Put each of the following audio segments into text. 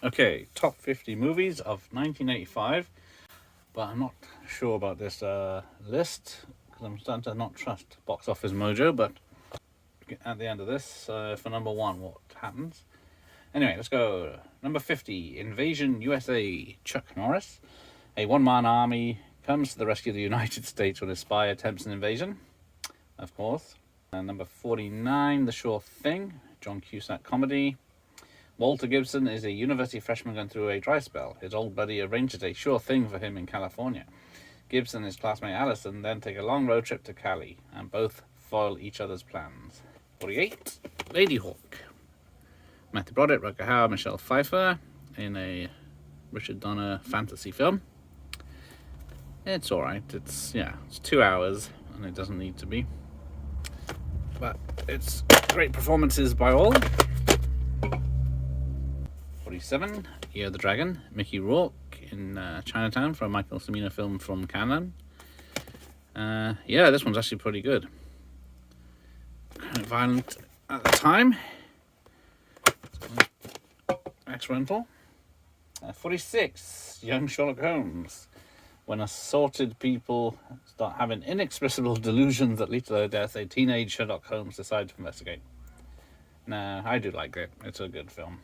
Okay, top 50 movies of 1985, but I'm not sure about this list because I'm starting to not trust Box Office Mojo, but at the end of this, for number one, what happens? Anyway, let's go. Number 50, Invasion USA, Chuck Norris. A one-man army comes to the rescue of the United States when a spy attempts an invasion, of course. And number 49, The Sure Thing, John Cusack comedy. Walter Gibson is a university freshman going through a dry spell. His old buddy arranges a sure thing for him in California. Gibson and his classmate Allison then take a long road trip to Cali, and both foil each other's plans. 48, Lady Hawk. Matthew Broderick, Rutger Hauer, Michelle Pfeiffer in a Richard Donner fantasy film. It's alright. It's 2 hours, and it doesn't need to be. But it's great performances by all. 47, Year of the Dragon, Mickey Rourke in Chinatown for a Michael Cimino film from Cannes. This one's actually pretty good. Kind of violent at the time. Ex-rental. 46, Young Sherlock Holmes. When assaulted people start having inexpressible delusions that lead to their death, a teenage Sherlock Holmes decides to investigate. Nah, I do like it. It's a good film.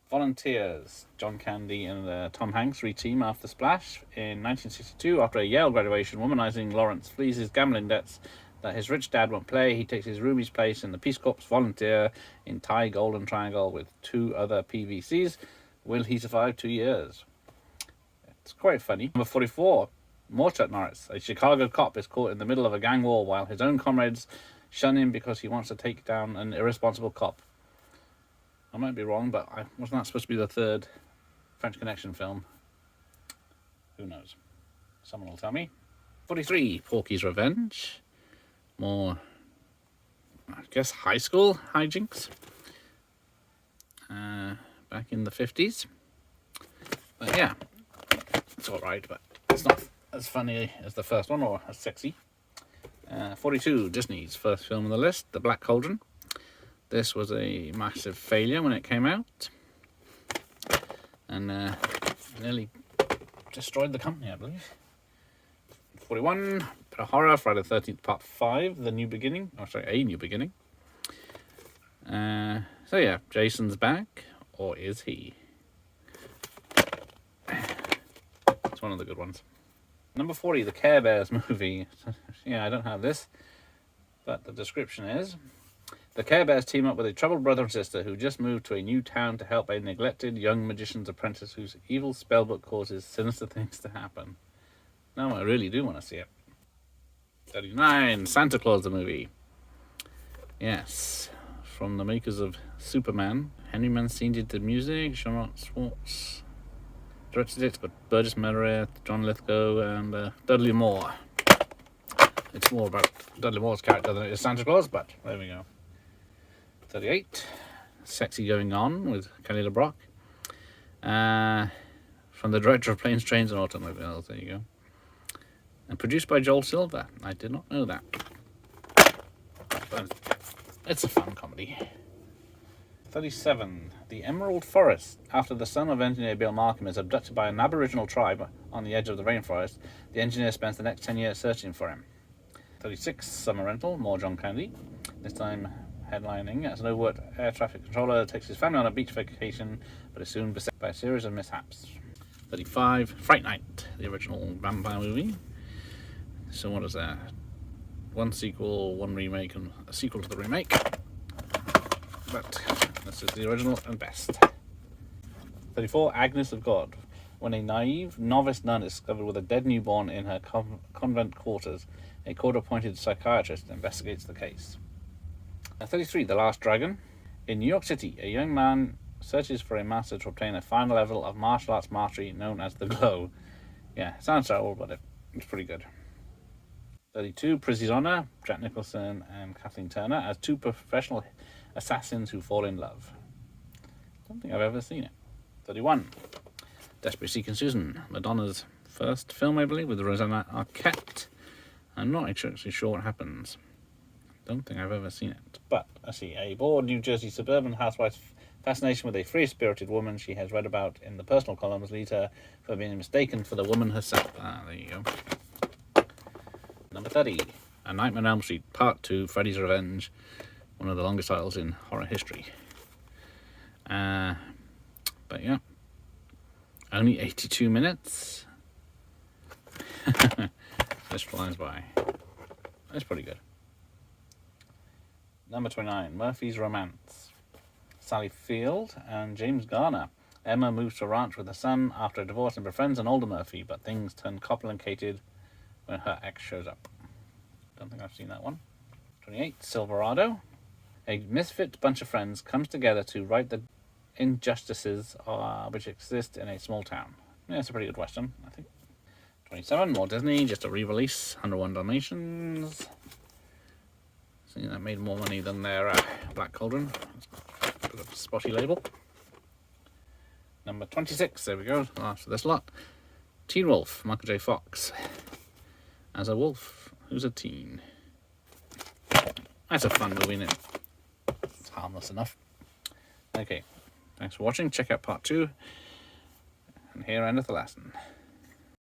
Volunteers. John Candy and Tom Hanks re-team after Splash. In 1962, after a Yale graduation, womanizing Lawrence flees his gambling debts that his rich dad won't play. He takes his roomie's place in the Peace Corps volunteer in Thai Golden Triangle with 2 other PVCs. Will he survive 2 years? It's quite funny. Number 44, more Chuck Norris. A Chicago cop is caught in the middle of a gang war while his own comrades shun him because he wants to take down an irresponsible cop. I might be wrong, but wasn't that supposed to be the third French Connection film? Who knows? Someone will tell me. 43, Porky's Revenge. More, I guess, high school hijinks. Back in the 50s. But yeah, it's alright, but it's not as funny as the first one or as sexy. 42, Disney's first film on the list, The Black Cauldron. This was a massive failure when it came out, and nearly destroyed the company, I believe. 41, bit of horror, Friday the 13th Part 5, The New Beginning. A New Beginning. Jason's back, or is he? It's one of the good ones. Number 40, the Care Bears movie. I don't have this, but the description is: the Care Bears team up with a troubled brother and sister who just moved to a new town to help a neglected young magician's apprentice whose evil spellbook causes sinister things to happen. No, I really do want to see it. 39, Santa Claus the movie. Yes, from the makers of Superman. Henry Mancini did the music, Charlotte Schwartz directed it, but Burgess Meredith, John Lithgow, and Dudley Moore. It's more about Dudley Moore's character than it is Santa Claus, but there we go. 38, Sexy Going On with Kelly LeBrock. From the director of Planes, Trains and Automobiles, there you go. And produced by Joel Silver. I did not know that. But it's a fun comedy. 37, The Emerald Forest. After the son of engineer Bill Markham is abducted by an aboriginal tribe on the edge of the rainforest, the engineer spends the next 10 years searching for him. 36, Summer Rental, more John Candy. This time headlining as an overt air traffic controller takes his family on a beach vacation, but is soon beset by a series of mishaps. 35, Fright Night, the original vampire movie. So what is that? One sequel, one remake, and a sequel to the remake. But this is the original and best. 34, Agnes of God. When a naive novice nun is discovered with a dead newborn in her convent quarters, a court-appointed psychiatrist investigates the case. 33, The Last Dragon. In New York City, a young man searches for a master to obtain a final level of martial arts mastery known as the Glow. Yeah, sounds terrible, but it's pretty good. 32, Prisoner, Jack Nicholson and Kathleen Turner as 2 professional assassins who fall in love. Don't think I've ever seen it. 31, Desperate Seeking Susan, Madonna's first film, I believe, with Rosanna Arquette. I'm not actually sure what happens. Don't think I've ever seen it. But I see a bored New Jersey suburban housewife Fascination with a free-spirited woman she has read about in the personal columns leads her for being mistaken for the woman herself. There you go. Number 30, A Nightmare on Elm Street, Part 2, Freddy's Revenge. One of the longest titles in horror history. But yeah, only 82 minutes. This flies by. That's pretty good. Number 29, Murphy's Romance. Sally Field and James Garner. Emma moves to a ranch with her son after a divorce and befriends an older Murphy, but things turn complicated when her ex shows up. Don't think I've seen that one. 28, Silverado. A misfit bunch of friends comes together to right the injustices which exist in a small town. Yeah, it's a pretty good Western, I think. 27, more Disney, just a re-release. 101 Dalmatians. See, that made more money than their Black Cauldron. A bit of a spotty label. Number 26, there we go, last for this lot. Teen Wolf, Michael J. Fox. As a wolf who's a teen. That's a fun movie, isn't it? It's harmless enough. Okay, thanks for watching. Check out part 2. And here endeth the lesson.